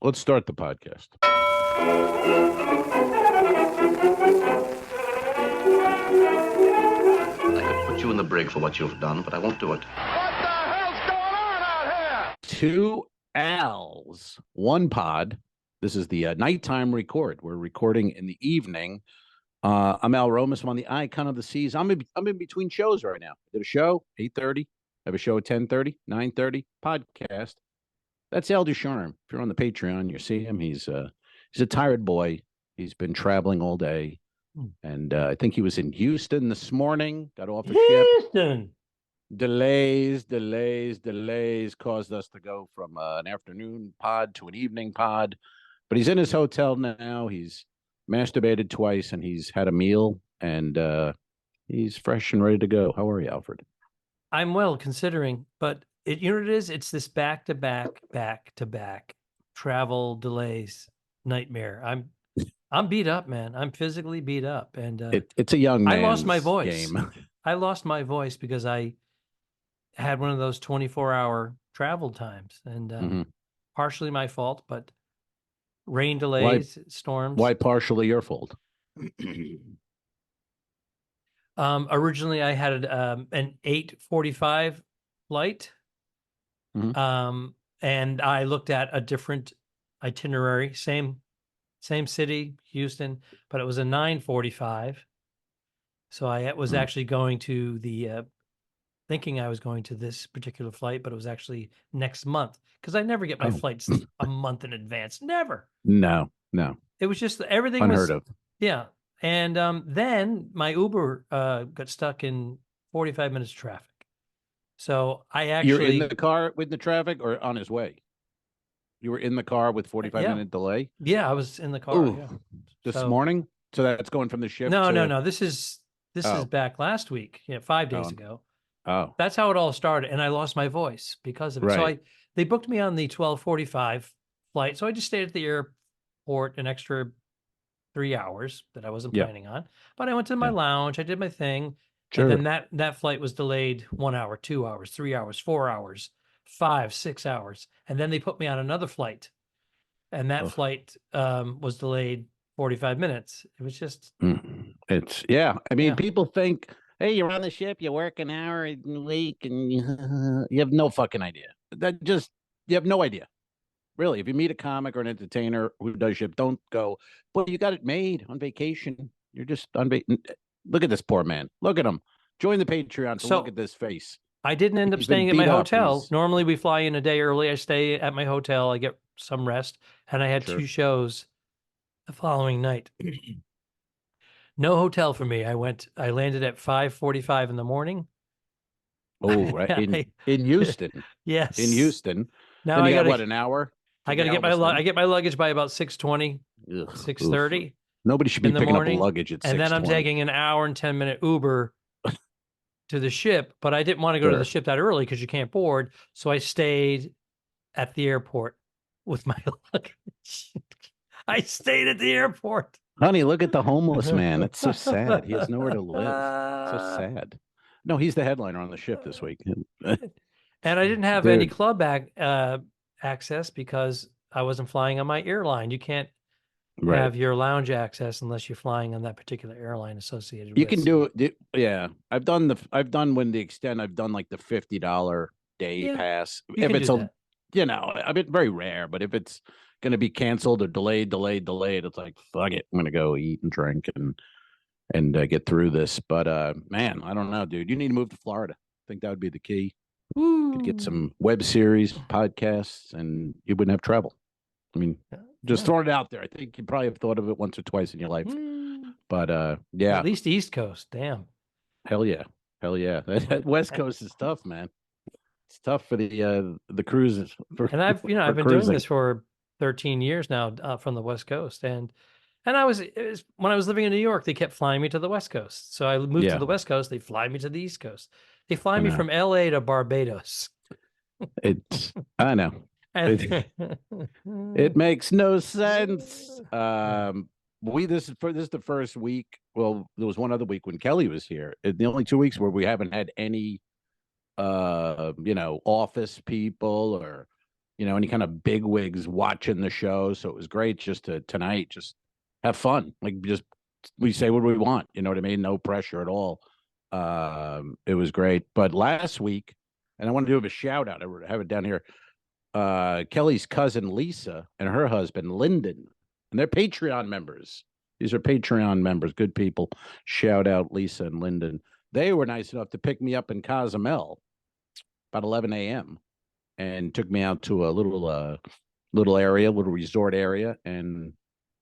Let's start the podcast. I could put you in the brig for what you've done, but I won't do it. What the hell's going on out here? Two Al's, one pod. This is the nighttime record. We're recording in the evening. I'm Al Romas. I'm on the Icon of the Seas. I'm in between shows right now. I did a show 8:30. I have a show at 10:30, 9:30. Podcast. That's Al Ducharme. If you're on the Patreon, you see him. He's a tired boy. He's been traveling all day, and I think he was in Houston this morning. Got off a ship. Houston. Delays caused us to go from an afternoon pod to an evening pod. But he's in his hotel now. He's masturbated twice, and he's had a meal, and he's fresh and ready to go. How are you, Alfred? I'm well considering, but you know what it is? It's this back to back travel delays nightmare. I'm beat up, man. I'm physically beat up, and it's a young man's I lost my voice. game. I lost my voice because I had one of those 24-hour travel times, and partially my fault, but rain delays, storms. Why partially your fault? Originally, I had an 8:45 flight, and I looked at a different itinerary, same city, Houston, but it was a 9:45. So I was actually going to the thinking I was going to this particular flight, but it was actually next month because I never get my flights a month in advance. Never. No. It was just everything Unheard of. Yeah. And then my Uber got stuck in 45 minutes of traffic. So I actually... You're in the car with the traffic or on his way? You were in the car with 45-minute delay? Yeah, I was in the car. Ooh, yeah. This morning? So that's going from the ship No. This is back last week, 5 days ago. Oh. That's how it all started. And I lost my voice because of it. Right. So they booked me on the 12:45 flight. So I just stayed at the airport an extra 3 hours that I wasn't planning on. But I went to my lounge. I did my thing. Sure. And then that flight was delayed 1 hour, 2 hours, 3 hours, 4 hours, 5, 6 hours. And then they put me on another flight. And that flight was delayed 45 minutes. It was just... I mean, people think, hey, you're on the ship, you work an hour a week, and you have no fucking idea. You have no idea. Really, if you meet a comic or an entertainer who does ship, don't go, well, you got it made on vacation. You're just on vacation. Look at this poor man. Look at him. Join the Patreon to look at this face. I didn't end up staying at my hotel. Normally, we fly in a day early. I stay at my hotel. I get some rest. And I had 2 shows the following night. No hotel for me. I landed at 5:45 in the morning. Oh, right. In Houston. Yes. In Houston. Now I got an hour? I got to get I get my luggage by about 6:20, 6:30. Nobody should be picking up luggage at 6:20. And then I'm taking an hour and 10-minute Uber to the ship, but I didn't want to go to the ship that early because you can't board. So I stayed at the airport with my luggage. I stayed at the airport. Honey, look at the homeless man. It's so sad. He has nowhere to live. So sad. No, he's the headliner on the ship this week. And I didn't have any club access because I wasn't flying on my airline. You can't have your lounge access unless you're flying on that particular airline associated with. You can do it. Yeah. I've done like the $50 day pass. If it's a bit very rare, but if it's going to be canceled or delayed, it's like, fuck it. I'm going to go eat and drink and get through this. But man, I don't know, dude. You need to move to Florida. I think that would be the key. You could get some web series, podcasts, and you wouldn't have trouble. I mean, just throwing it out there. I think you probably have thought of it once or twice in your life. But at least East Coast. Damn. Hell yeah. That West Coast is tough, man. It's tough for the cruises. And I've been doing this for 13 years now from the West Coast, and when I was living in New York, they kept flying me to the West Coast. So I moved to the West Coast. They fly me to the East Coast. They fly me from LA to Barbados. I know. It makes no sense. This is the first week. Well, there was one other week when Kelly was here. The only 2 weeks where we haven't had any office people or any kind of big wigs watching the show. So it was great just to tonight, just have fun. Like just we say what we want, you know what I mean? No pressure at all. It was great. But last week, and I want to do a shout out. I have it down here. Kelly's cousin Lisa and her husband Lyndon, and they're Patreon members. These are Patreon members, good people. Shout out Lisa and Lyndon. They were nice enough to pick me up in Cozumel about 11 a.m. and took me out to a little area, little resort area, and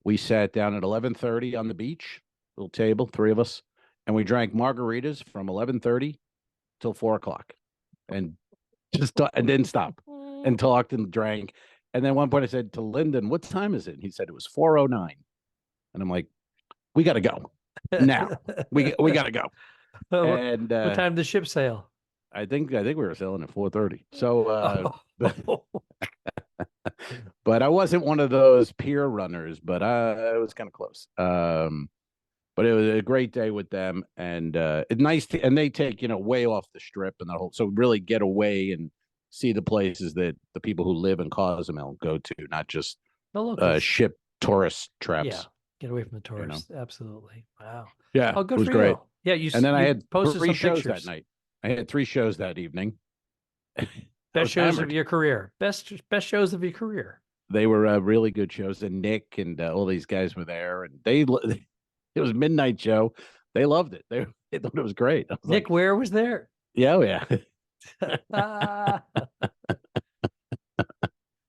we sat down at 11:30 on the beach, little table, three of us, and we drank margaritas from 11:30 till 4 o'clock, and and didn't stop and talked and drank. And then at one point I said to Lyndon, "What time is it?" And he said it was 4:09, and I'm like, "We got to go now. we got to go." And what time did the ship sail? I think we were sailing at 4:30. So, but I wasn't one of those pier runners, but it was kind of close. But it was a great day with them, and it's nice and they take way off the strip and the whole, so really get away and see the places that the people who live in Cozumel go to, not just ship tourist traps. Yeah, get away from the tourists. Absolutely. Wow. Yeah, oh, good it was for great. You. Yeah, you. And then I had posted 3 some shows pictures that night. I had 3 shows that evening. Best shows of your career. Best shows of your career. They were really good shows, and Nick and all these guys were there, and it was midnight show. They loved it. They thought it was great. Was Nick Ware was there. Yeah, oh yeah.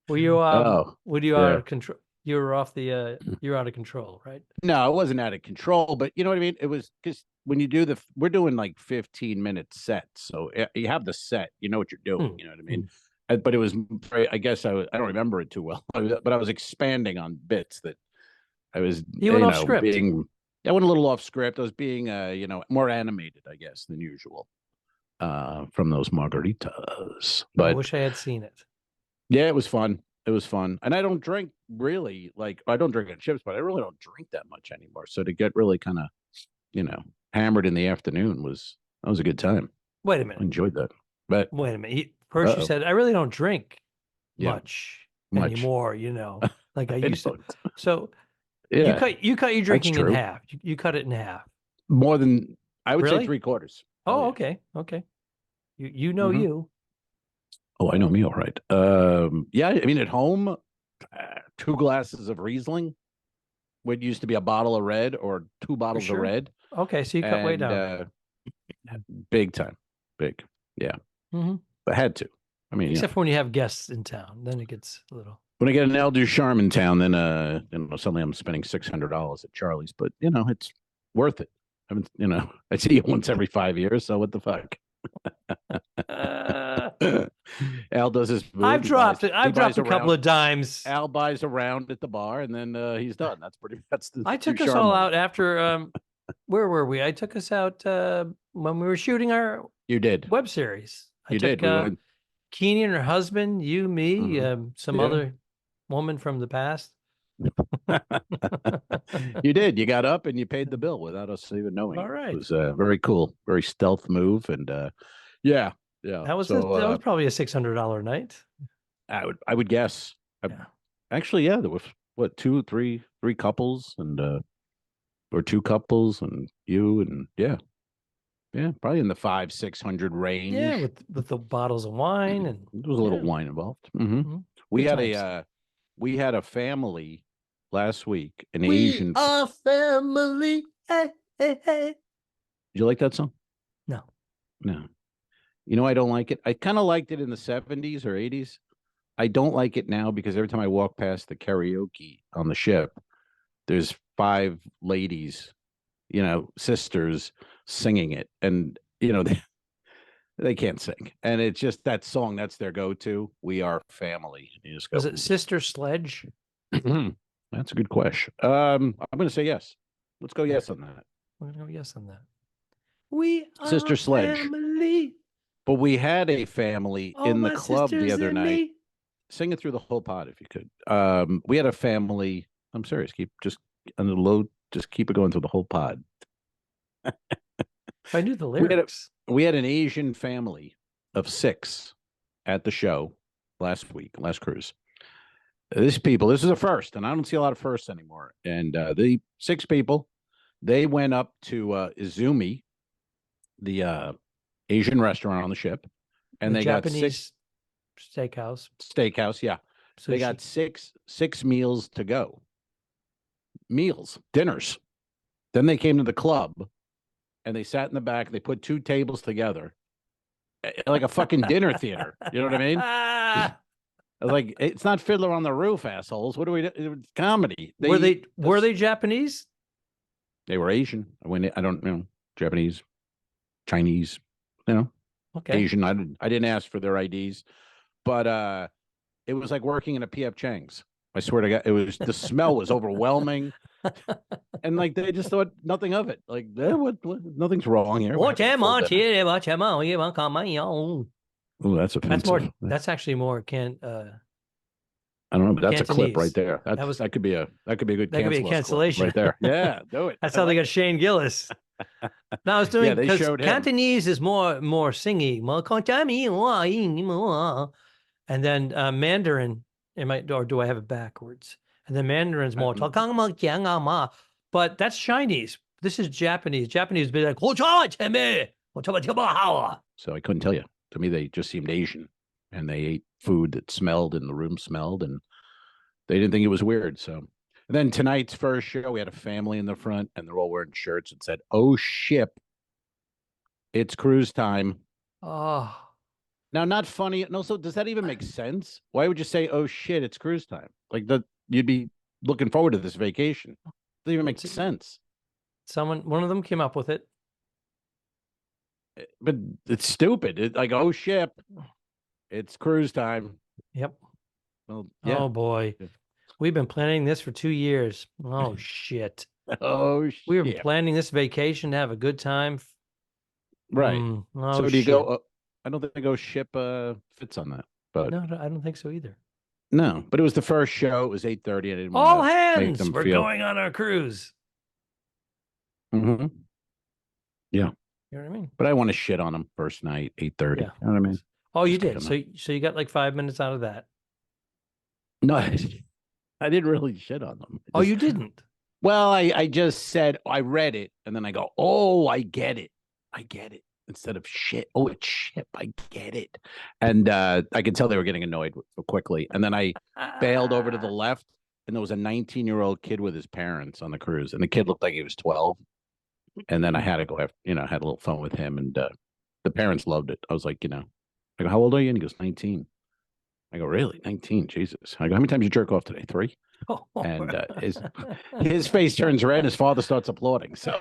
Were you out of control? You were off the you're out of control, right? No, it wasn't out of control, but you know what I mean? It was because when you do we're doing like 15-minute sets. So you have the set, you know what you're doing, you know what I mean? But it was I guess I don't remember it too well, but I was expanding on bits that I was went off script. I went a little off script. I was being more animated, I guess, than usual. From those margaritas. But I wish I had seen it. Yeah, it was fun. It was fun. And I don't drink really, I don't drink on ships, but I really don't drink that much anymore. So to get really kind of, hammered in the afternoon was a good time. Wait a minute. I enjoyed that. But wait a minute. First you said, I really don't drink much anymore, like I used to. So you cut your drinking in half. You cut it in half. More than, I would say 3/4. Oh, okay. Okay. You know you. Oh, I know me all right. Yeah, I mean, at home, 2 glasses of Riesling, what used to be a bottle of red, or 2 bottles of red. Okay, so you cut way down. Big time. Big. Yeah. I had to. I mean, except for when you have guests in town, then it gets a little. When I get an Ducharme in town, then suddenly I'm spending $600 at Charlie's, but it's worth it. I see you once every 5 years, so what the fuck? Al does his move. I've dropped a couple of dimes. Al buys a round at the bar, and then he's done. That's the. I took us all out after. Where were we? I took us out when we were shooting our. You did web series. You did. Keenan, her husband, you, me, some other woman from the past. You did. You got up and you paid the bill without us even knowing. All right. It was a very cool, very stealth move, and yeah. That was probably a $600 night. I would guess. Actually, there was three couples, and or 2 couples, and you, and yeah, probably in the 500-600 range. Yeah, with the bottles of wine, and there was a little wine involved. We had a family last week, an Asian. We are family. Hey, hey, hey. Did you like that song? No. I don't like it. I kind of liked it in the 70s or 80s. I don't like it now because every time I walk past the karaoke on the ship, there's 5 ladies, sisters singing it, and they can't sing, and it's just that song. That's their go-to. We are family. You just go, was it Sister Sledge? That's a good question. I'm going to say yes. Let's go yes on that. We're going to go yes on that. We are Sister Sledge. Family. But we had a family in the club the other night. Me. Sing it through the whole pod if you could. We had a family. I'm serious. Keep just on the low. Just keep it going through the whole pod. I knew the lyrics. We had an Asian family of 6 at the show, last cruise. This is a first, and I don't see a lot of firsts anymore. And the 6 people, they went up to Izumi, the Asian restaurant on the ship, and The they Japanese got steakhouse. Yeah, Sushi. they got six meals to go, dinners. Then they came to the club, and they sat in the back. They put 2 tables together, like a fucking dinner theater. You know what I mean? I was like, it's not Fiddler on the Roof, assholes. What do we do? It's comedy. Were they Japanese? They were Asian. I don't know, Japanese, Chinese, Okay. Asian. I didn't ask for their IDs, but it was like working in a PF Chang's. I swear to God, the smell was overwhelming, and like they just thought nothing of it. Like, what nothing's wrong here. Oh, that's offensive. That's actually more I don't know, but that's Cantonese. a clip right there. That could be a good cancellation right there. Yeah, do it. That's how they got Shane Gillis. Now I was doing they showed him. Cantonese is more singing, and then Mandarin. Or do I have it backwards? And then Mandarin's more but that's Chinese. This is Japanese. Japanese would be like, so I couldn't tell you. To me, they just seemed Asian, and they ate food that smelled, and the room smelled, and they didn't think it was weird. So, and then tonight's first show, we had a family in the front, and they're all wearing shirts and said, "Oh ship, it's cruise time." Oh. Now, not funny. And also, does that even make sense? Why would you say, "Oh shit, it's cruise time"? Like that, you'd be looking forward to this vacation. Doesn't even make sense. One of them came up with it, but it's stupid. It's like, "Oh ship, it's cruise time." Yep. Well, yeah. Oh boy, we've been planning this for 2 years. Oh shit. Oh shit. We were planning this vacation to have a good time. Right. Oh, so do you go? I don't think "Oh ship" fits on that. But no, I don't think so either. No, but it was the first show. It was 8:30. I didn't want all hands. We're going on our cruise. Mm-hmm. Yeah. You know what I mean? But I want to shit on them first night, 8:30. Yeah. You know what I mean? Oh, you did. So you got like 5 minutes out of that. No, I didn't really shit on them. Oh, you didn't? Well, I just said, I read it, and then I go, "Oh, I get it. I get it." Instead of shit. Oh, it's ship. I get it. And I could tell they were getting annoyed quickly. And then I bailed over to the left, and there was a 19-year-old kid with his parents on the cruise, and the kid looked like he was 12. And then I had to go after, had a little fun with him, and the parents loved it. I was like, I go, "How old are you?" And he goes, 19. I go, "Really? 19? Jesus." I go, "How many times you jerk off today? 3?" And his face turns red, and his father starts applauding. So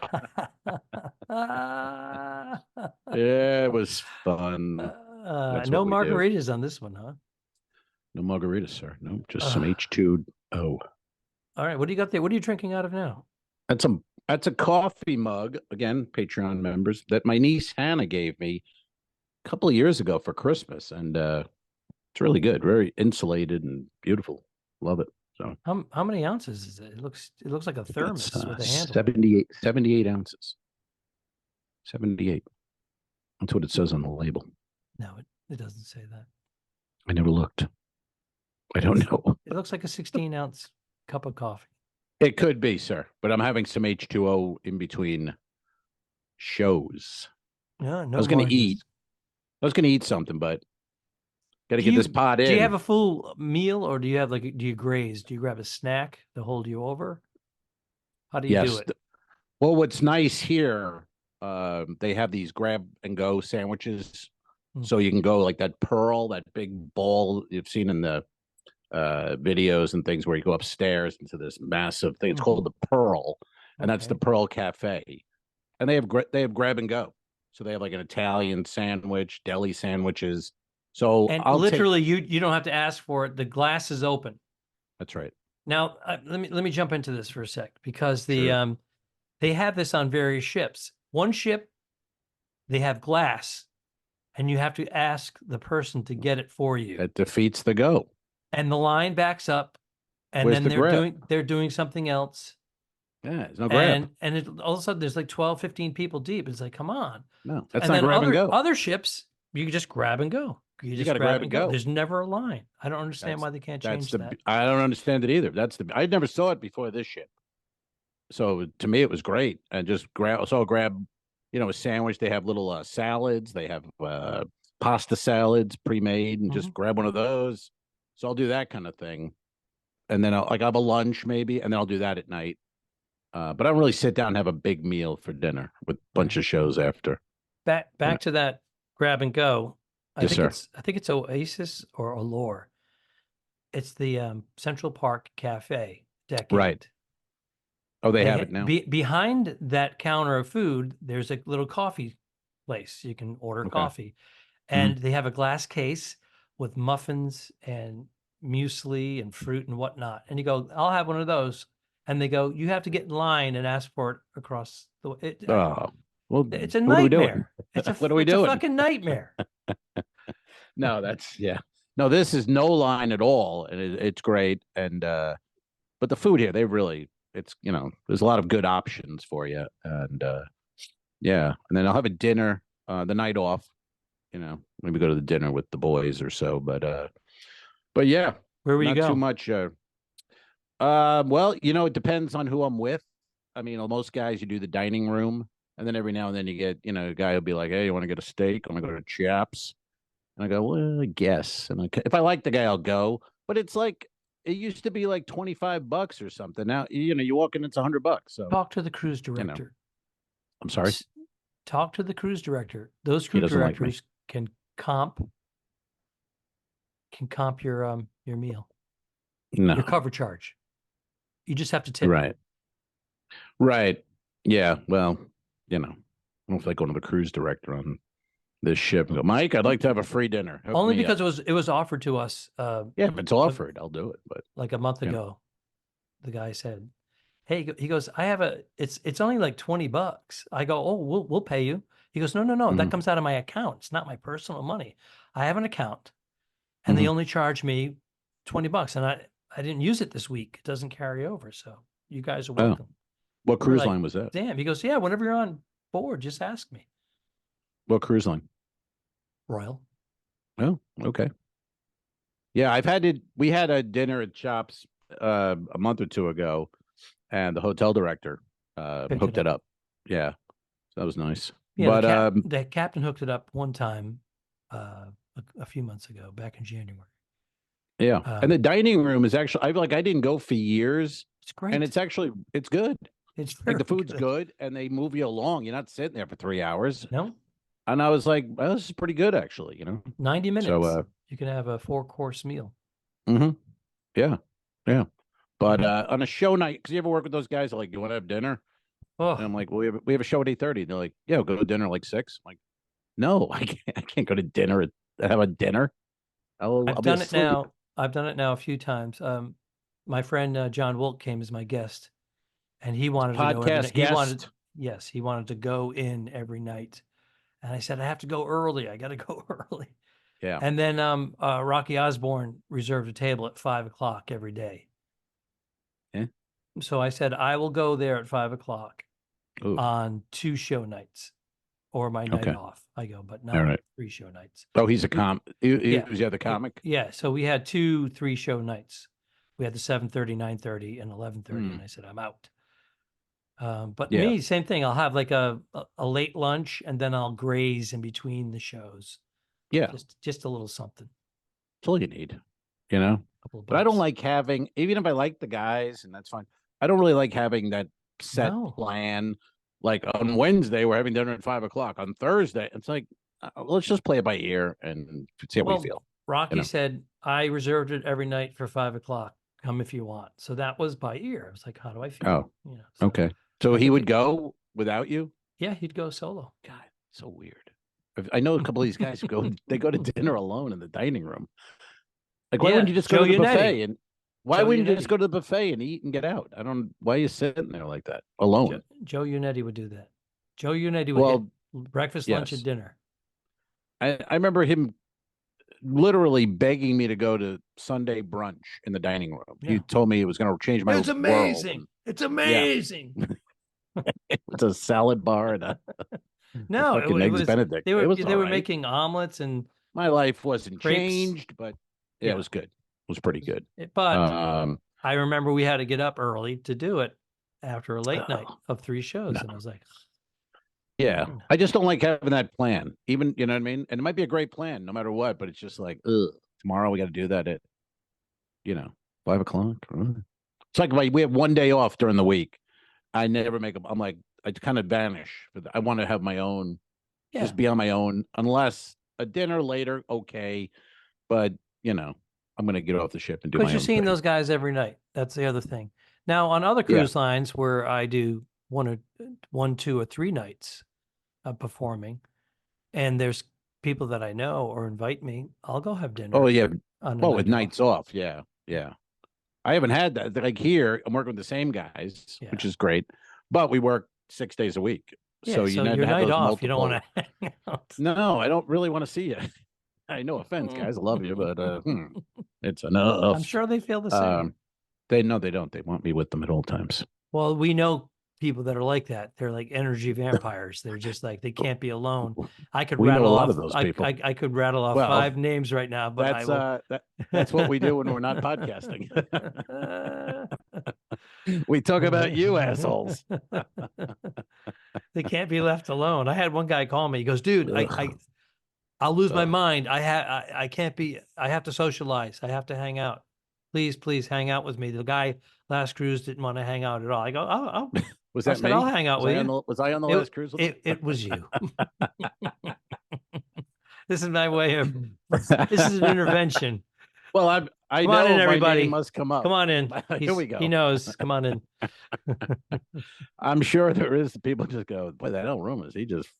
yeah, it was fun. No margaritas on this one, huh? No margaritas, sir. No, just some H2O. All right, what do you got there? What are you drinking out of now? That's a coffee mug, again, Patreon members, that my niece Hannah gave me a couple of years ago for Christmas, and it's really good, very insulated and beautiful. Love it. So how many ounces is it? It looks like a thermos with a handle. 78 ounces. 78. That's what it says on the label. No, it doesn't say that. I never looked. I don't know. It looks like a 16-ounce cup of coffee. It could be, sir, but I'm having some H2O in between shows. Yeah, no. I was going to eat something, but got to get this pot in. Do you have a full meal, or do you graze? Do you grab a snack to hold you over? How do you do it? Well, what's nice here, they have these grab and go sandwiches. So you can go like that big ball you've seen in the videos and things where you go upstairs into this massive thing. It's called the Pearl, and that's the Pearl Cafe. And they have grab and go. So they have like an Italian sandwich, deli sandwiches. So literally, you don't have to ask for it. The glass is open. That's right. Now let me jump into this for a sec, because they have this on various ships. One ship, they have glass, and you have to ask the person to get it for you. That defeats the go. And the line backs up, and then they're doing something else. Yeah, there's no grab. And all of a sudden, there's like 12, 15 people deep. It's like, come on. No, that's not grab and go. Other ships, you can just grab and go. You You just got to grab grab and and go. go. There's never a line. I don't understand That's why they can't that's change the. that. I don't understand it either. I never saw it before this ship. So to me, it was great. And just grab, a sandwich. They have little salads. They have pasta salads pre-made, and just grab one of those. So I'll do that kind of thing, and then I'll have a lunch maybe, and then I'll do that at night. But I don't really sit down and have a big meal for dinner with a bunch of shows after. Back to that grab and go. Yes, sir. I think it's Oasis or Allure. It's the Central Park Cafe Decade. Right. Oh, they have it now. Behind that counter of food, there's a little coffee place. You can order coffee. And they have a glass case with muffins and muesli and fruit and whatnot. And you go, I'll have one of those. And they go, you have to get in line and ask for it across the way. Well, It's a what are we doing? nightmare. It's a What are we it's a doing? fucking nightmare. No, no, this is no line at all, and it's great. And but the food here, there's a lot of good options for you, and and then I'll have a dinner the night off. Maybe go to the dinner with the boys or so. But yeah, Where will you not go? too much. Well, it depends on who I'm with. I mean, most guys, you do the dining room, and then every now and then you get, a guy will be like, "Hey, you want to get a steak? Want to go to Chaps?" And I go, "Well, I guess." And if I like the guy, I'll go. But it's like it used to be like $25 or something. Now, you walk in, it's $100. So talk to the cruise director. I'm sorry. Talk to the cruise director. Those cruise directors can comp your meal. No. Your cover charge. You just have to tip. Right. Yeah. Well, I don't feel like going to the cruise director on this ship and go, Mike, I'd like to have a free dinner. Only because it was offered to us. If it's offered, I'll do it. But like a month ago, the guy said, "Hey," he goes, "I have it's only like $20." I go, "Oh, we'll pay you." He goes, "No, that comes out of my account. It's not my personal money. I have an account, and they only charge me $20, and I didn't use it this week. It doesn't carry over, so you guys are welcome." What cruise line was that? Damn. He goes, "Yeah, whenever you're on board, just ask me." What cruise line? Royal. Oh, okay. Yeah, we had a dinner at Chops a month or two ago, and the hotel director hooked it up. Yeah, so that was nice. Yeah, but the captain hooked it up one time a few months ago, back in January. Yeah, and the dining room is actually I didn't go for years. It's great, and it's good. It's like the food's good, and they move you along. You're not sitting there for 3 hours. No. And I was like, well, this is pretty good, actually. 90 minutes. So you can have a 4-course meal. Yeah. But on a show night, because you ever work with those guys? Like, you want to have dinner? Oh. And I'm like, well, we have a show at 8:30. They're like, yeah, we'll go to dinner like 6. I'm like, no, I can't go to dinner. Have a dinner. I've done it now. I've done it now a few times. My friend John Wilk came as my guest, and he wanted to go. He wanted to go in every night, and I said, I have to go early. I got to go early. Yeah. And then Rocky Osborne reserved a table at 5:00 every day. Yeah. So I said, I will go there at 5:00 on 2 show nights or my night off. I go, but not 3 show nights. Oh, he's a he was the other comic? Yeah. So we had 2 3-show nights. We had the 7:30, 9:30, and 11:30. And I said, I'm out. But me, same thing. I'll have like a late lunch, and then I'll graze in between the shows. Yeah. Just a little something. That's all you need, But I don't like having, even if I like the guys, and that's fine, I don't really like having that set plan. Like on Wednesday, we're having dinner at 5:00. On Thursday, it's like, let's just play it by ear and see how we feel. Rocky said, I reserved it every night for 5:00. Come if you want. So that was by ear. I was like, how do I feel? Oh, okay. So he would go without you? Yeah, he'd go solo. God, so weird. I know a couple of these guys who go to dinner alone in the dining room. Like, why wouldn't you just go to the buffet and wouldn't you just go to the buffet and eat and get out? Why are you sitting there like that alone? Joe Unetti would do that. Joe Unetti would hit breakfast, lunch, and dinner. I remember him literally begging me to go to Sunday brunch in the dining room. Yeah. He told me it was going to change my world. It's amazing. It's amazing. Yeah. It's a salad bar and no, eggs Benedict. They were making omelets and my life wasn't Crepes. changed, but yeah, it was good. It was pretty good. But I remember we had to get up early to do it after a late night of 3 shows. No. And I was like, yeah, I just don't like having that plan. Even, you know what I mean? And it might be a great plan no matter what, but it's just like, ugh, tomorrow we got to do that at, 5 o'clock. It's like we have one day off during the week. I never make I'm like, I kind of vanish. I want to have my own, just be on my own, unless a dinner later, okay. But, I'm going to get off the ship and do my own because you're seeing thing. those guys every night. That's the other thing. Now, on other cruise lines where I do 1, 2, or 3 nights of performing, and there's people that I know or invite me, I'll go have dinner. Oh, yeah. Well, with nights off. Yeah. Yeah. I haven't had that. Like here, I'm working with the same guys, which is great, but we work 6 days a week. Yeah, so you have your night those off, multiple... you don't want to hang out. No, I don't really want to see you. No offense, guys. I love you, but it's enough. I'm sure they feel the same. They don't. They want me with them at all times. Well, we know people that are like that. They're like energy vampires. They're just like, they can't be alone. I could rattle off a lot of those people. I could rattle off 5 names right now, but that's what we do when we're not podcasting. We talk about you assholes. They can't be left alone. I had one guy call me. He goes, dude, I'll lose my mind. I can't be, I have to socialize. I have to hang out. Please hang out with me. The guy last cruise didn't want to hang out at all. I go, oh, was that me? I'll hang out with you. Was I on the last cruise? It was you. This is my way of, this is an intervention. Well, I come know on in, my everybody. name must come up. Come on in. Here we go. He knows. Come on in. I'm sure there is people just go, boy, that hell Romas, he just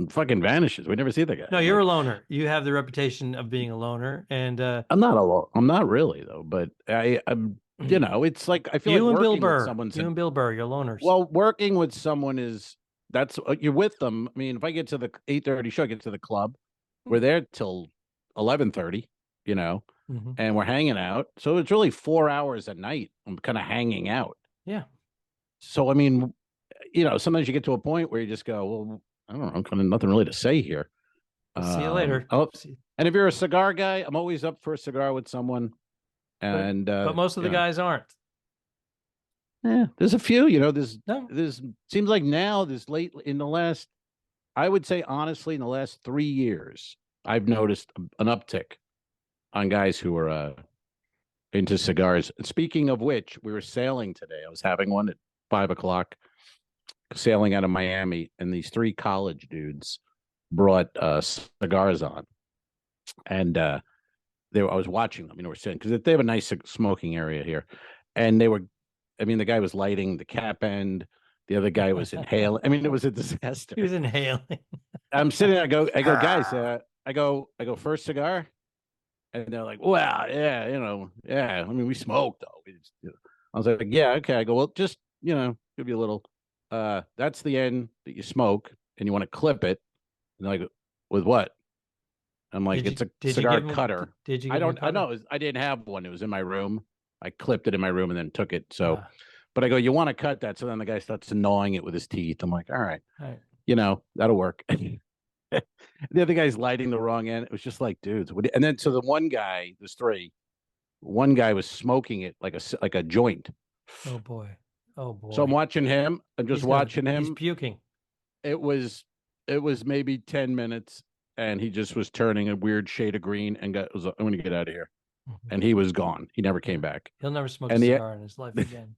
fucking vanishes. We never see the guy. No, you're a loner. You have the reputation of being a loner, and I'm not I'm not really though. But I'm, it's like I feel you like and Bill working Burr. with someone. You and Bill Burr, you're loners. Well, working with someone that's you're with them. I mean, if I get to the 8:30 show, I get to the club. We're there till 11:30. And we're hanging out. So it's really 4 hours a night. I'm kind of hanging out. Yeah. So I mean, sometimes you get to a point where you just go, well, I don't know, kind of nothing really to say here. See you later. And if you're a cigar guy, I'm always up for a cigar with someone. And but most of the guys aren't. Yeah, there's a few. There's seems like now this late in the last, I would say honestly, in the last 3 years, I've noticed an uptick on guys who are into cigars. Speaking of which, we were sailing today. I was having one at 5 o'clock. Sailing out of Miami, and these 3 college dudes brought cigars on, and I was watching them. We're sitting because they have a nice smoking area here, and they were. The guy was lighting the cap end. The other guy was inhaling. It was a disaster. He was inhaling. I'm sitting there. I go, guys. I go. First cigar, and they're like, "Wow, yeah, yeah." We smoke though. I was like, "Yeah, okay." I go, "Well, just give you a little." That's the end that you smoke, and you want to clip it. And like, with what? I'm like, it's a cigar cutter. Did you? I know. I didn't have one. It was in my room. I clipped it in my room and then took it. So, but I go, you want to cut that? So then the guy starts gnawing it with his teeth. I'm like, all right. That'll work. The other guy's lighting the wrong end. It was just like, dudes. And then so the one guy, there's 3. One guy was smoking it like a joint. Oh boy. So I'm watching him. I'm just watching him. He's puking. It was maybe 10 minutes, and he just was turning a weird shade of green and I'm going to get out of here. And he was gone. He never came back. He'll never smoke a cigar in his life again.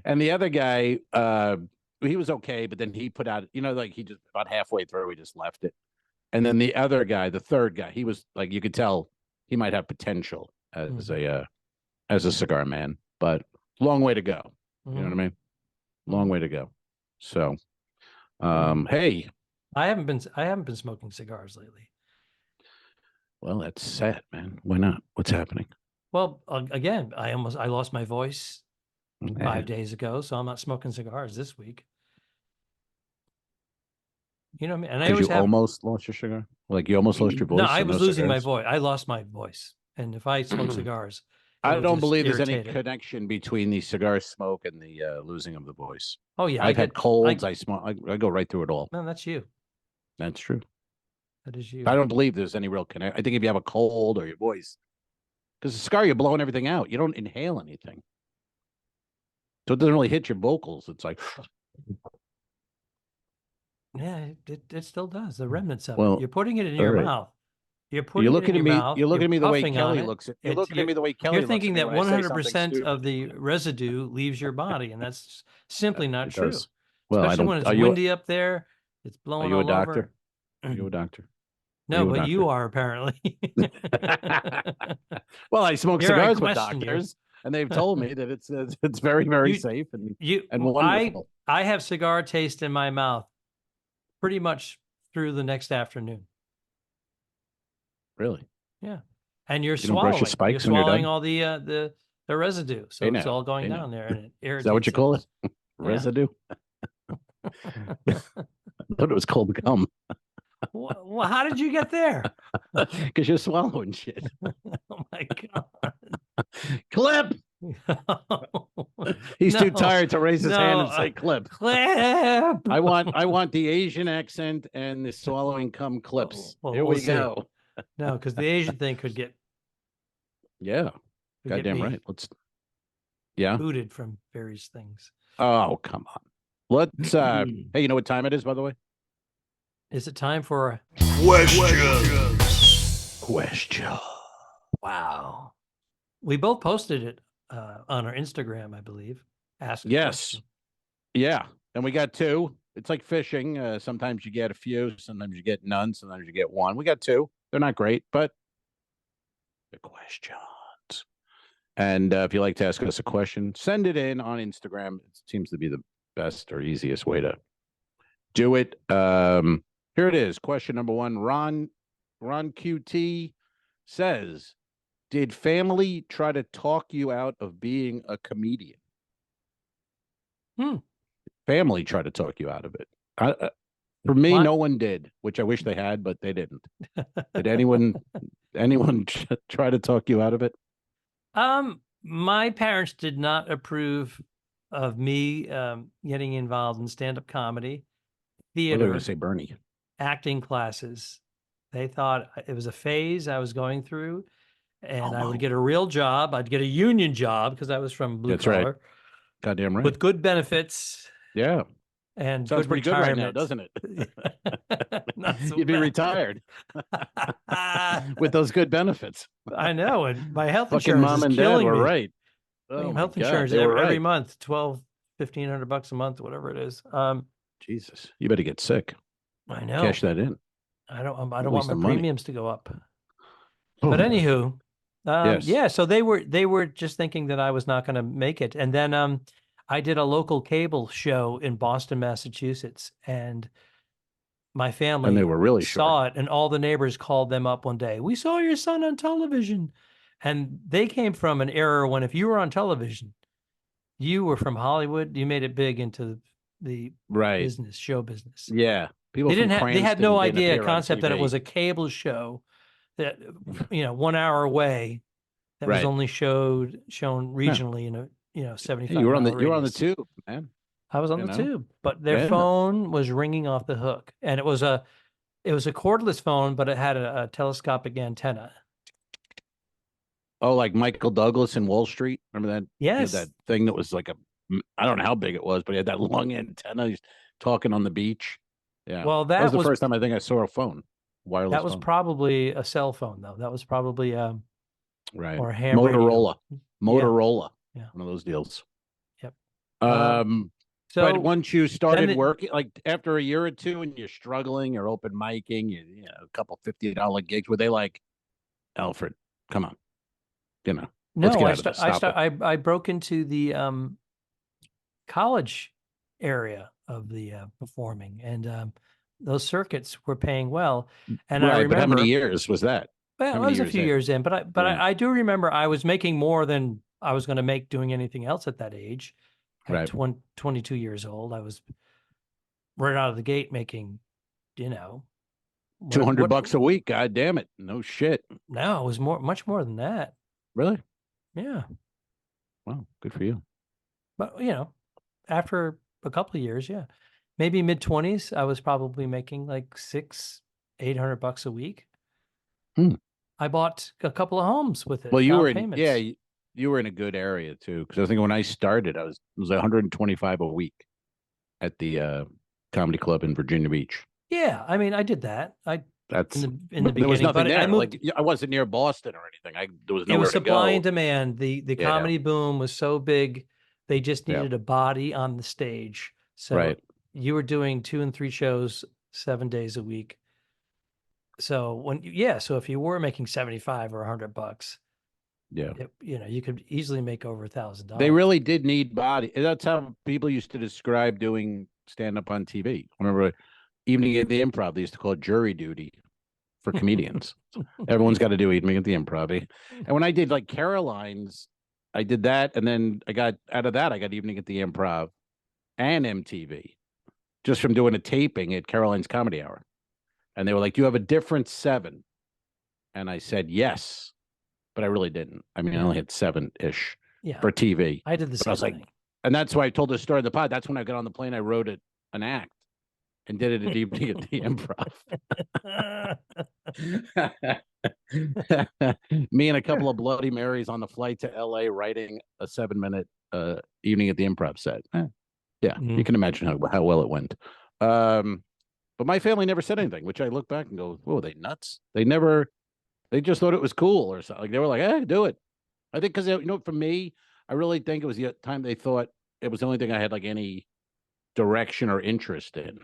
And the other guy, he was okay, but then he put out, like he just about halfway through, he just left it. And then the other guy, the third guy, he was like, you could tell he might have potential as a cigar man, but long way to go. You know what I mean? Long way to go. So, hey, I haven't been smoking cigars lately. Well, that's sad, man. Why not? What's happening? Well, again, I lost my voice 5 days ago, so I'm not smoking cigars this week. You know what I mean? And you almost lost your cigar? Like you almost lost your voice? No, I was losing my voice. I lost my voice. And if I smoke cigars, I don't believe there's any connection between the cigar smoke and the losing of the voice. Oh yeah, I've had colds. I smoke. I go right through it all. No, that's you. That's true. That is you. I don't believe there's any real connect. I think if you have a cold or your voice, because the cigar, you're blowing everything out. You don't inhale anything. So it doesn't really hit your vocals. It's like, Yeah, it still does. The remnants of well, it. You're putting it in all your right. mouth. You're You're putting it looking in at your me. mouth. You're looking at me the way puffing on Kelly it. looks at. You're It's- looking at me the way Kelly You're looks thinking at me that when I say something 100% stupid. of the residue leaves your body, and that's simply not It true. does. Well, I Especially don't. when it's Are you? windy up there. It's Are blowing you a all doctor? over. Are you a doctor? No, but you are apparently. Well, I smoke Here I cigars with question you. doctors, and they've told me that it's very, very safe and wonderful. I have cigar taste in my mouth pretty much through the next afternoon. Really? Yeah. And you're You don't brush swallowing. your spikes You're when you're swallowing done? all the residue. So Hey, it's now. all going Hey, down now. there and it irritates. Is that what you call it? Residue? I thought it was called gum. Well, how did you get there? Because you're swallowing shit. Oh my God. Clip. He's too tired to raise his hand and say clip. Clip. I want the Asian accent and the swallowing cum clips. Well, Here we'll we see. go. No, because the Asian thing could get Goddamn right. Let's booted from various things. Oh, come on. Let's hey, you know what time it is, by the way? Is it time for a question? Wow. We both posted it on our Instagram, I believe. Ask a question. Yeah. And we got 2. It's like fishing. Sometimes you get a few, sometimes you get none, sometimes you get 1. We got 2. They're not great, but the questions. And if you'd like to ask us a question, send it in on Instagram. It seems to be the best or easiest way to do it. Here it is. Question number 1. Ron QT says, did family try to talk you out of being a comedian? Family tried to talk you out of it. For me, no one did, which I wish they had, but they didn't. Did anyone try to talk you out of it? My parents did not approve of me getting involved in stand-up comedy, theater. They're going to say Bernie. Acting classes. They thought it was a phase I was going through, and I would get a real job. I'd get a union job because I was from blue collar. Right. Goddamn right. With good benefits. Yeah. And sounds good pretty retirement. Good right now, doesn't it? Not so You'd be bad. retired with those good benefits. I know, and my health Fucking insurance mom is and dad killing were me. right. Oh, health insurance every month, $1,500 a month, whatever it is. Jesus, you better get sick. I know. Cash that in. I don't want my premiums to go up. But Oh. anywho, Yes. yeah. So they were just thinking that I was not going to make it, and then I did a local cable show in Boston, Massachusetts, and my family And they were really saw it, and all the neighbors called them up one day. We saw your son on television, and they came from an era when if you were on television, you were from Hollywood. You made it big into the business, show business. Yeah, people. They had no idea concept that it was a cable show that 1 hour away that was only shown regionally in a 75. You were on the tube, man. I was on the tube, but their phone was ringing off the hook, and it was a cordless phone, but it had a telescopic antenna. Oh, like Michael Douglas in Wall Street. Remember that? Yes. That thing that was like I don't know how big it was, but he had that long antenna. He's talking on the beach. Yeah. Well, that was the first time I think I saw a phone. Wireless. That was probably a cell phone, though. That was probably right. Or a ham Motorola. radio. Motorola. Yeah. One of those deals. Yep. So, but once you started working, like after a year or two, and you're struggling, you're open micing, a couple $50 gigs, were they like, Alfred, come on, No, I broke into the college area of the performing, and those circuits were paying well. And I remember, but how many years was that? Well, it was a few years in, but I do remember I was making more than I was going to make doing anything else at that age. At 22 years old, I was right out of the gate making, $200 a week. God damn it! No shit. No, it was much more than that. Really? Yeah. Wow, good for you. But after a couple of years, maybe mid-20s, I was probably making like $600, $800 a week. Hmm. I bought a couple of homes with it. Well, you down were in, payments. yeah, you were in a good area too. Because I think when I started, it was 125 a week at the comedy club in Virginia Beach. Yeah, I mean, I did that. That's in the but there was beginning, nothing but there. I moved. Like I wasn't near Boston or anything. There was It was nowhere to supply and go. demand. The Yeah, comedy boom was so big, they just yeah, needed a body on the stage. So right. you were doing 2 and 3 shows 7 days a week. So so if you were making 75 or $100, Yeah. you could easily make over They $1,000. really did need body. That's how people used to describe doing stand up on TV. I remember evening at the Improv, they used to call it jury duty for comedians. Everyone's got to do evening at the Improv. And when I did like Caroline's, I did that, and then I got out of that, I got evening at the Improv and MTV just from doing a taping at Caroline's Comedy Hour. And they were like, "Do you have a different 7?" And I said yes, but I really didn't. I mean, I only had 7-ish for TV. I did the But I same was like, thing. and that's why I told the story of the pod. That's when I got on the plane. I wrote an act and did it at evening at the Improv. Me and a couple of Bloody Marys on the flight to LA writing a 7-minute evening at the Improv set. Yeah, you can imagine how well it went. But my family never said anything, which I look back and go, "Whoa, they nuts?" They just thought it was cool or something. Like they were like, "Hey, do it." I think because for me, I really think it was the time they thought it was the only thing I had like any direction or interest in.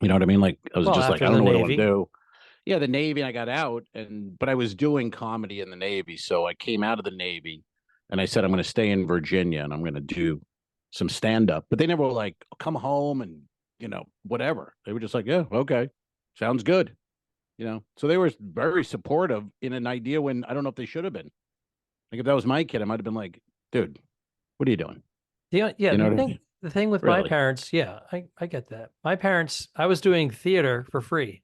You know what I mean? Like I was just like, I don't know what I want to do. Yeah, the Navy, and I got out, but I was doing comedy in the Navy, so I came out of the Navy, and I said I'm going to stay in Virginia and I'm going to do some stand up. But they never were like, come home and whatever. They were just like, yeah, okay, sounds good. So they were very supportive in an idea when I don't know if they should have been. Like if that was my kid, I might have been like, dude, what are you doing? The thing with my Really? parents, I get that. My parents, I was doing theater for free.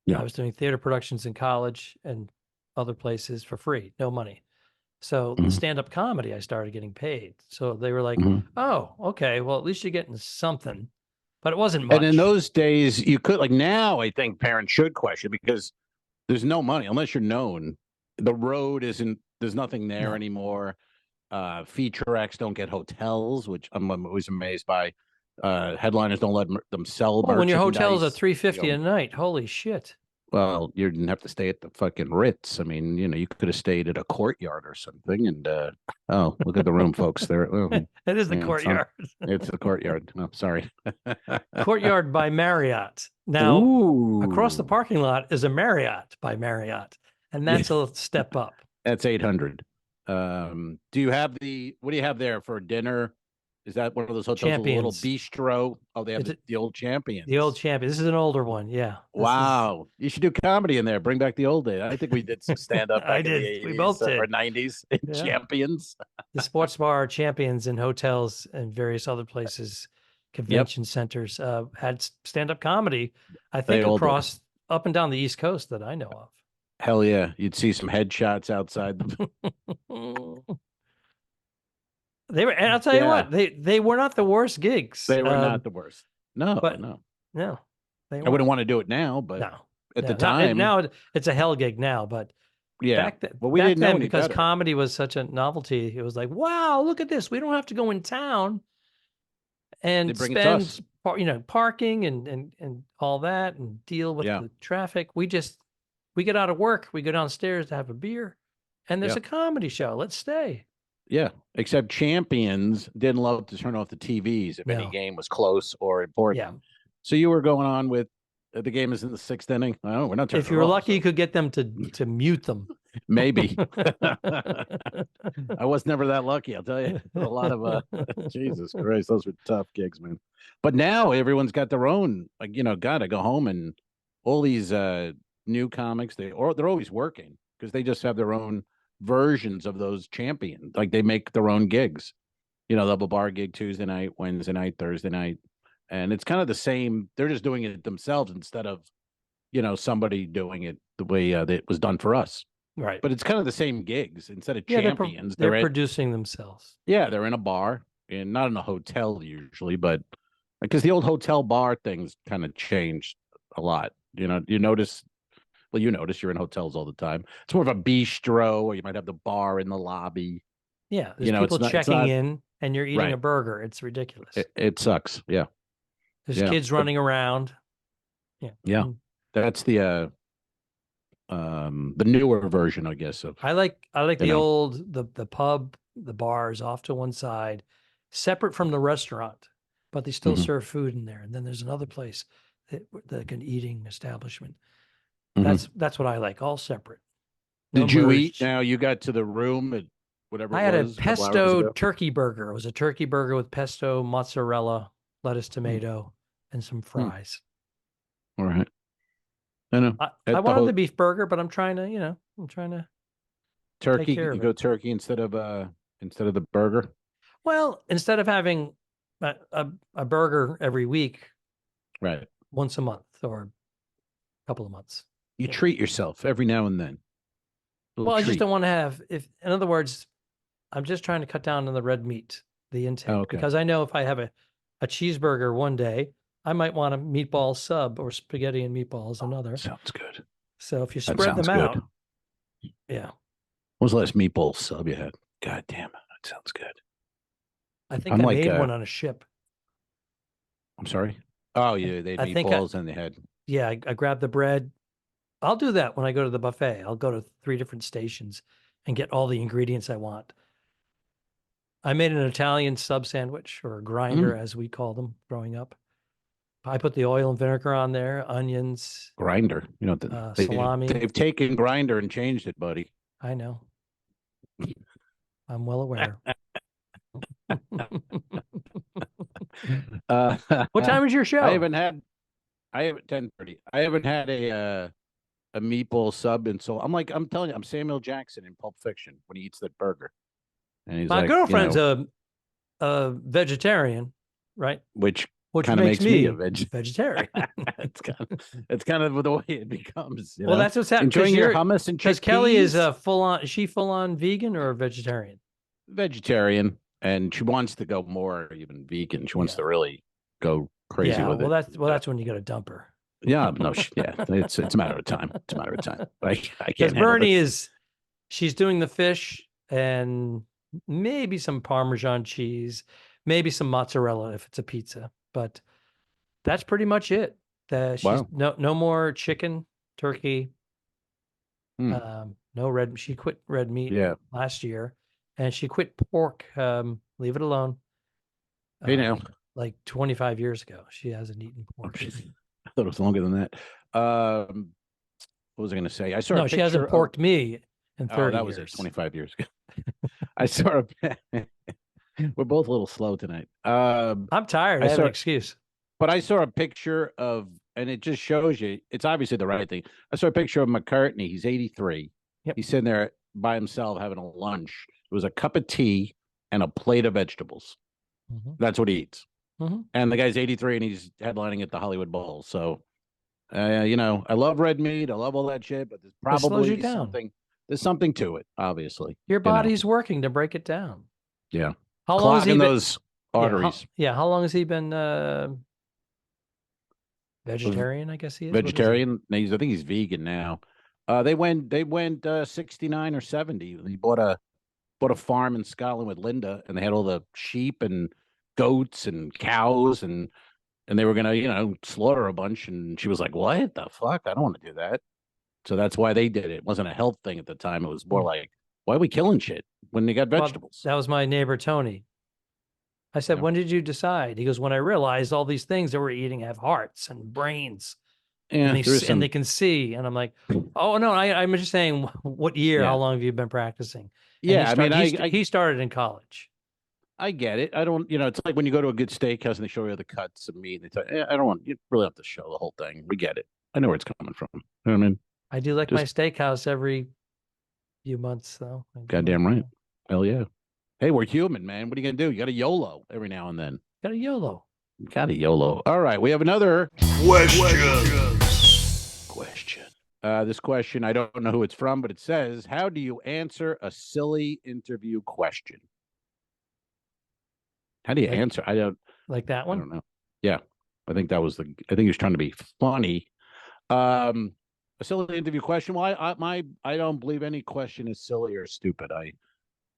Yeah. I was doing theater productions in college and other places for free, no money. So the stand-up comedy, I started getting paid. So they were like, oh, okay, well, at least you're getting something. But it wasn't much. And in those days, you could, like now, I think parents should question because there's no money unless you're known. The road isn't, there's nothing there anymore. Feature acts don't get hotels, which I'm always amazed by. Headliners don't let them sell merchandise. When your hotels are $350 a night, holy shit. Well, you didn't have to stay at the fucking Ritz. I mean, you could have stayed at a Courtyard or something. And oh, look at the room, folks. There, it is the Courtyard. It's the Courtyard. No, sorry. Courtyard by Marriott. Now, across the parking lot is a Marriott by Marriott, and that's a step up. That's 800. Do you have what do you have there for dinner? Is that one of those hotels with a little bistro? Oh, they have the old Champions. The old Champion. This is an older one. Yeah. Wow. You should do comedy in there. Bring back the old days. I think we did some stand up back in the 80s we both did. or 90s. Champions. The sports bar Champions in hotels and various other places, convention centers, had stand up comedy, I think, across up and down the East Coast that I know of. Hell yeah. You'd see some headshots outside them. They were, and I'll tell you what, they were not the worst gigs. They were not the worst. No. I wouldn't want to do it now, but at the time. Now it's a hell gig now, but back then, we didn't know because better. comedy was such a novelty. It was like, wow, look at this. We don't have to go in town and spend parking and all that and deal with the traffic. We get out of work, we go downstairs to have a beer, and there's a comedy show. Let's stay. Yeah, except Champions didn't love to turn off the TVs if any game was close or important. Yeah. So you were going on with the game is in the 6th inning. Oh, we're not turning. If you were lucky, you could get them to mute them. Maybe. I was never that lucky, I'll tell you. A lot of Jesus Christ, those were tough gigs, man. But now everyone's got their own. Like God, I go home and all these new comics they're always working because they just have their own versions of those Champions. Like they make their own gigs. They'll have a bar gig Tuesday night, Wednesday night, Thursday night. And it's kind of the same. They're just doing it themselves instead of, somebody doing it the way that it was done for us. Right. But it's kind of the same gigs instead of Champions. They're producing themselves. Yeah. They're in a bar and not in a hotel usually, but because the old hotel bar things kind of changed a lot. You notice. Well, you notice you're in hotels all the time. It's more of a bistro, or you might have the bar in the lobby. Yeah, there's people checking in, and you're eating a burger. It's ridiculous. It sucks. Yeah, there's kids running around. Yeah, that's the newer version, I guess. Of I like the old the pub, the bars off to one side, separate from the restaurant, but they still serve food in there. And then there's another place like an eating establishment. That's what I like, all separate. No Did you merged. Eat? Now you got to the room at whatever. I had a pesto turkey burger. It was a turkey burger with pesto, mozzarella, lettuce, tomato, and some fries. All right. I know. I wanted the beef burger, but I'm trying to turkey. You go turkey instead of the burger. Well, instead of having a burger every week, right? Once a month or a couple of months. You treat yourself every now and then. Well, I just don't want to have. In other words, I'm just trying to cut down on the red meat, the intake, because I know if I have a cheeseburger one day, I might want a meatball sub or spaghetti and meatballs another. Sounds good. So if you spread them out, yeah. When was the last meatball sub you had? God damn it, that sounds good. I think I made one on a ship. I'm sorry. Oh yeah, they had meatballs and they had. Yeah, I grabbed the bread. I'll do that when I go to the buffet. I'll go to 3 different stations and get all the ingredients I want. I made an Italian sub sandwich, or a grinder, as we call them growing up. I put the oil and vinegar on there, onions. Grinder. Salami. They've taken grinder and changed it, buddy. I know. I'm well aware. What time is your show? I have 10:30. I haven't had a meatball sub, and so I'm telling you, I'm Samuel Jackson in Pulp Fiction when he eats that burger. And he's my girlfriend's a vegetarian, right? Which kind of makes me a vegetarian. It's kind of the way it becomes. Well, that's what's happening. Enjoying your hummus and chickpeas. Because Kelly is is she full on vegan or vegetarian? Vegetarian, and she wants to go more even vegan. She wants to really go crazy with it. That's when you got to dump her. Yeah, no, it's a matter of time. It's a matter of time. I can't. Because Bernie she's doing the fish and maybe some Parmesan cheese, maybe some mozzarella if it's a pizza, but that's pretty much it. No more chicken, turkey, no red. She quit red meat last year, and she quit pork. Leave it alone. Like 25 years ago, she hasn't eaten pork. I thought it was longer than that. What was I going to say? I saw. No, she hasn't porked me in 30 years. That was 25 years ago. I saw. We're both a little slow tonight. I'm tired. I have an excuse. But I saw a picture of, and it just shows you, it's obviously the right thing. I saw a picture of McCartney. He's 83. Yep. He's sitting there by himself having a lunch. It was a cup of tea and a plate of vegetables. That's what he eats. And the guy's 83 and he's headlining at the Hollywood Bowl. So, I love red meat. I love all that shit, but there's probably something to it, obviously. Your body's working to break it down. Yeah. How long has he been those arteries? How long has he been vegetarian? I guess he is. Vegetarian. I think he's vegan now. They went 69 or 70. He bought a farm in Scotland with Linda, and they had all the sheep and goats and cows, and they were gonna slaughter a bunch, and she was like, what the fuck, I don't want to do that. So that's why they did it. It wasn't a health thing at the time. It was more like, why are we killing shit when they got vegetables? That was my neighbor Tony. I said, when did you decide? He goes, when I realized all these things that we're eating have hearts and brains, and they can see. And I'm like, oh no, I'm just saying, what year? How long have you been practicing? And he started in college. I get it. I don't, it's like when you go to a good steakhouse and they show you the cuts of meat. And they tell you, I don't want, you really have to show the whole thing. We get it. I know where it's coming from. You know what I mean? I do like my steakhouse every few months, though. Goddamn right. Hell yeah. Hey, we're human, man. What are you going to do? You got a YOLO every now and then. Got a YOLO. All right. We have another question. This question, I don't know who it's from, but it says, how do you answer a silly interview question? How do you answer? I don't like that one. I don't know. Yeah, I think he was trying to be funny. A silly interview question. Well, I don't believe any question is silly or stupid.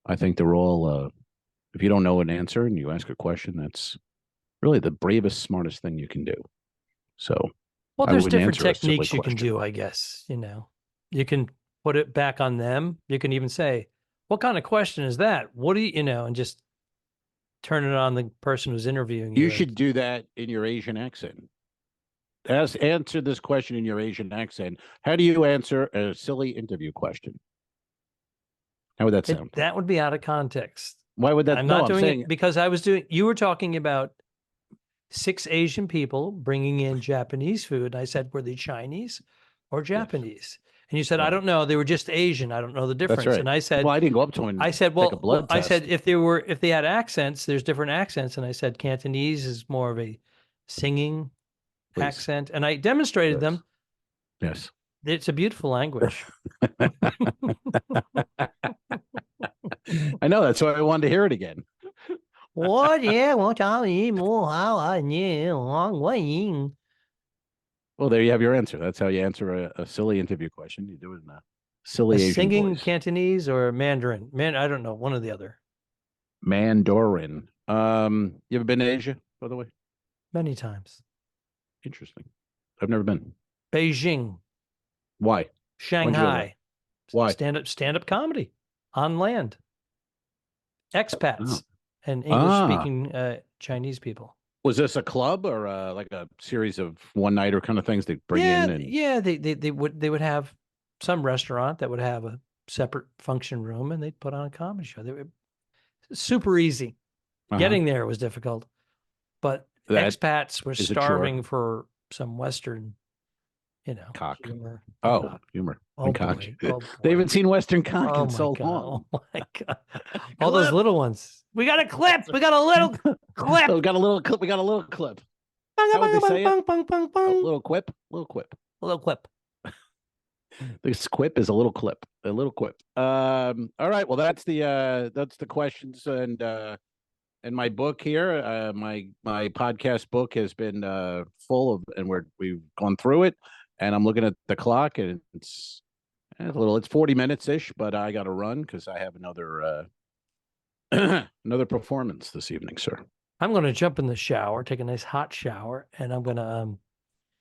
I think they're all. If you don't know an answer and you ask a question, that's really the bravest, smartest thing you can do. So, well, I there's wouldn't different answer a silly techniques you can question. do, I guess. You can put it back on them. You can even say, "What kind of question is that? What do you know?" And just turn it on the person who's interviewing you. You should do that in your Asian accent. Answer this question in your Asian accent. How do you answer a silly interview question? How would that sound? That would be out of context. Why would that? I'm No, not I'm doing saying it because you were talking about 6 Asian people bringing in Japanese food. I said, were they Chinese or Japanese? And you said, I Right. don't know. They were just Asian. I don't know the difference. That's right. And I said, well, I didn't go up to him and I said, take a blood I test. said, if they had accents, there's different accents. And I said, Cantonese is more of a singing accent. And I demonstrated them. Yes. It's a beautiful language. I know. That's why I wanted to hear it again. What? Yeah. What? Well, Well, there you have your answer. That's how you answer a silly interview question. You do it in a silly Asian singing voice. Cantonese or Mandarin? I don't know. One or the other. Mandarin. You ever been to Asia, by the way? Many times. Interesting. I've never been. Beijing. Why? Shanghai. Why? Stand-up comedy on land. Expats and English-speaking Chinese people. Was this a club or like a series of one-nighter kind of things they bring in? And... Yeah, they would have some restaurant that would have a separate function room, and they'd put on a comedy show. They were super easy. Getting there was difficult, but expats were starving for some Western, cock. Humor. Humor. Oh, cock. boy. Oh, boy. They haven't seen Western cock in so God. long. Oh my God! All those little ones. We got a clip. We got a little clip. We got a little clip. We got a little clip. How would they say it? A little quip. Little quip. A little quip. This quip is a little clip. A little quip. All right. Well, that's the questions and my book here. My podcast book has been full of, and we've gone through it, and I'm looking at the clock, and it's 40 minutes ish, but I got to run because I have another another performance this evening, sir. I'm going to jump in the shower, take a nice hot shower, and I'm going to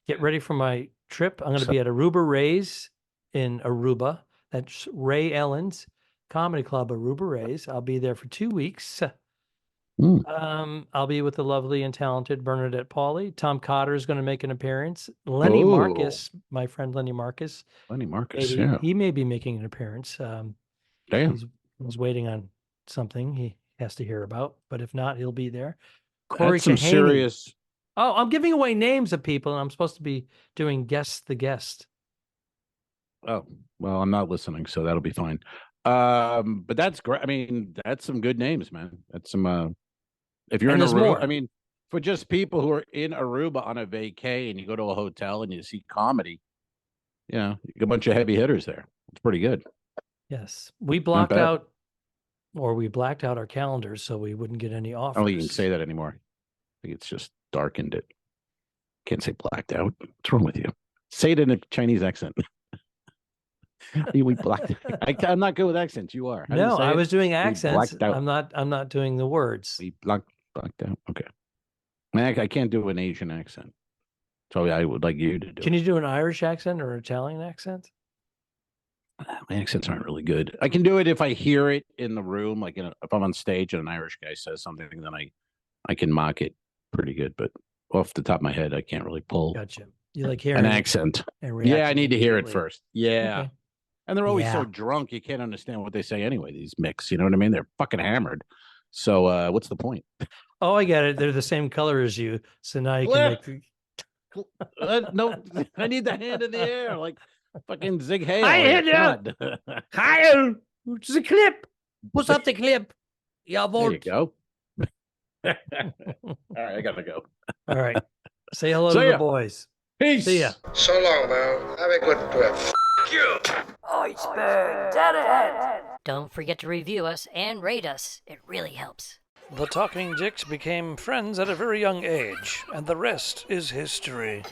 get ready for my trip. I'm going to be at Aruba Ray's in Aruba. That's Ray Ellen's Comedy Club, Aruba Ray's. I'll be there for 2 weeks. I'll be with the lovely and talented Bernadette Pauly. Tom Cotter is going to make an appearance. Lenny Marcus, my friend Lenny Marcus. He may be making an appearance. Damn. He's waiting on something he has to hear about, but if not, he'll be there. Corey Kahaney. Serious. Oh, I'm giving away names of people, and I'm supposed to be doing Guess the Guest. Oh, well, I'm not listening, so that'll be fine. But that's great. I mean, that's some good names, man. That's some if you're in Aruba, I mean, for just people who are in Aruba on a vacay and you go to a hotel and you see comedy, you got a bunch of heavy hitters there. It's pretty good. Yes. We blacked out our calendars so we wouldn't get any offers. I don't think you can say that anymore. I think it's just darkened it. Can't say blacked out. What's wrong with you? Say it in a Chinese accent. We blacked. I'm not good with accents. You are. No, I was doing accents. I'm not doing the words. We blacked out. Okay. I can't do an Asian accent. So I would like you to do. Can you do an Irish accent or Italian accent? My accents aren't really good. I can do it if I hear it in the room, like if I'm on stage and an Irish guy says something, then I can mock it pretty good. But off the top of my head, I can't really pull. Gotcha. You like hearing an accent? Yeah, I need to hear it first. Yeah. Okay. And they're always so drunk, you can't understand what they say anyway, these mix. You know what I mean? They're fucking hammered. So what's the point? Oh, I get it. They're the same color as you. So now you can make... No, I need the hand in the air like fucking Zig Hale. I hear you. Kyle, the clip. What's up the clip? Yeah, there you go. All right, I got to go. All right. Say hello to the boys. Peace. See ya. So long, man. Have a good trip. You. Iceberg dead. Don't forget to review us and rate us. It really helps. The Talking Dicks became friends at a very young age, and the rest is history.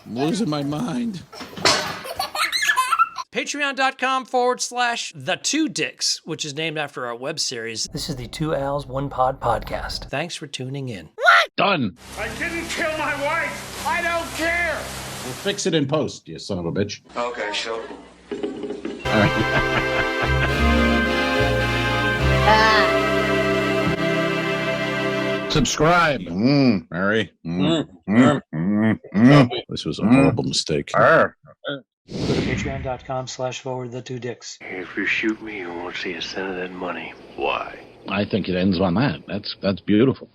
I'm losing my mind. Patreon.com/The2Dicks, which is named after our web series. This is the Two Owls, One Pod podcast. Thanks for tuning in. Done. I didn't kill my wife. I don't care. We'll fix it in post, you son of a bitch. Okay, sure. All right. Subscribe. Mary. This was a horrible mistake. Go to patreon.com/forward2dicks. If you shoot me, you won't see a cent of that money. Why? I think it ends on that. That's beautiful.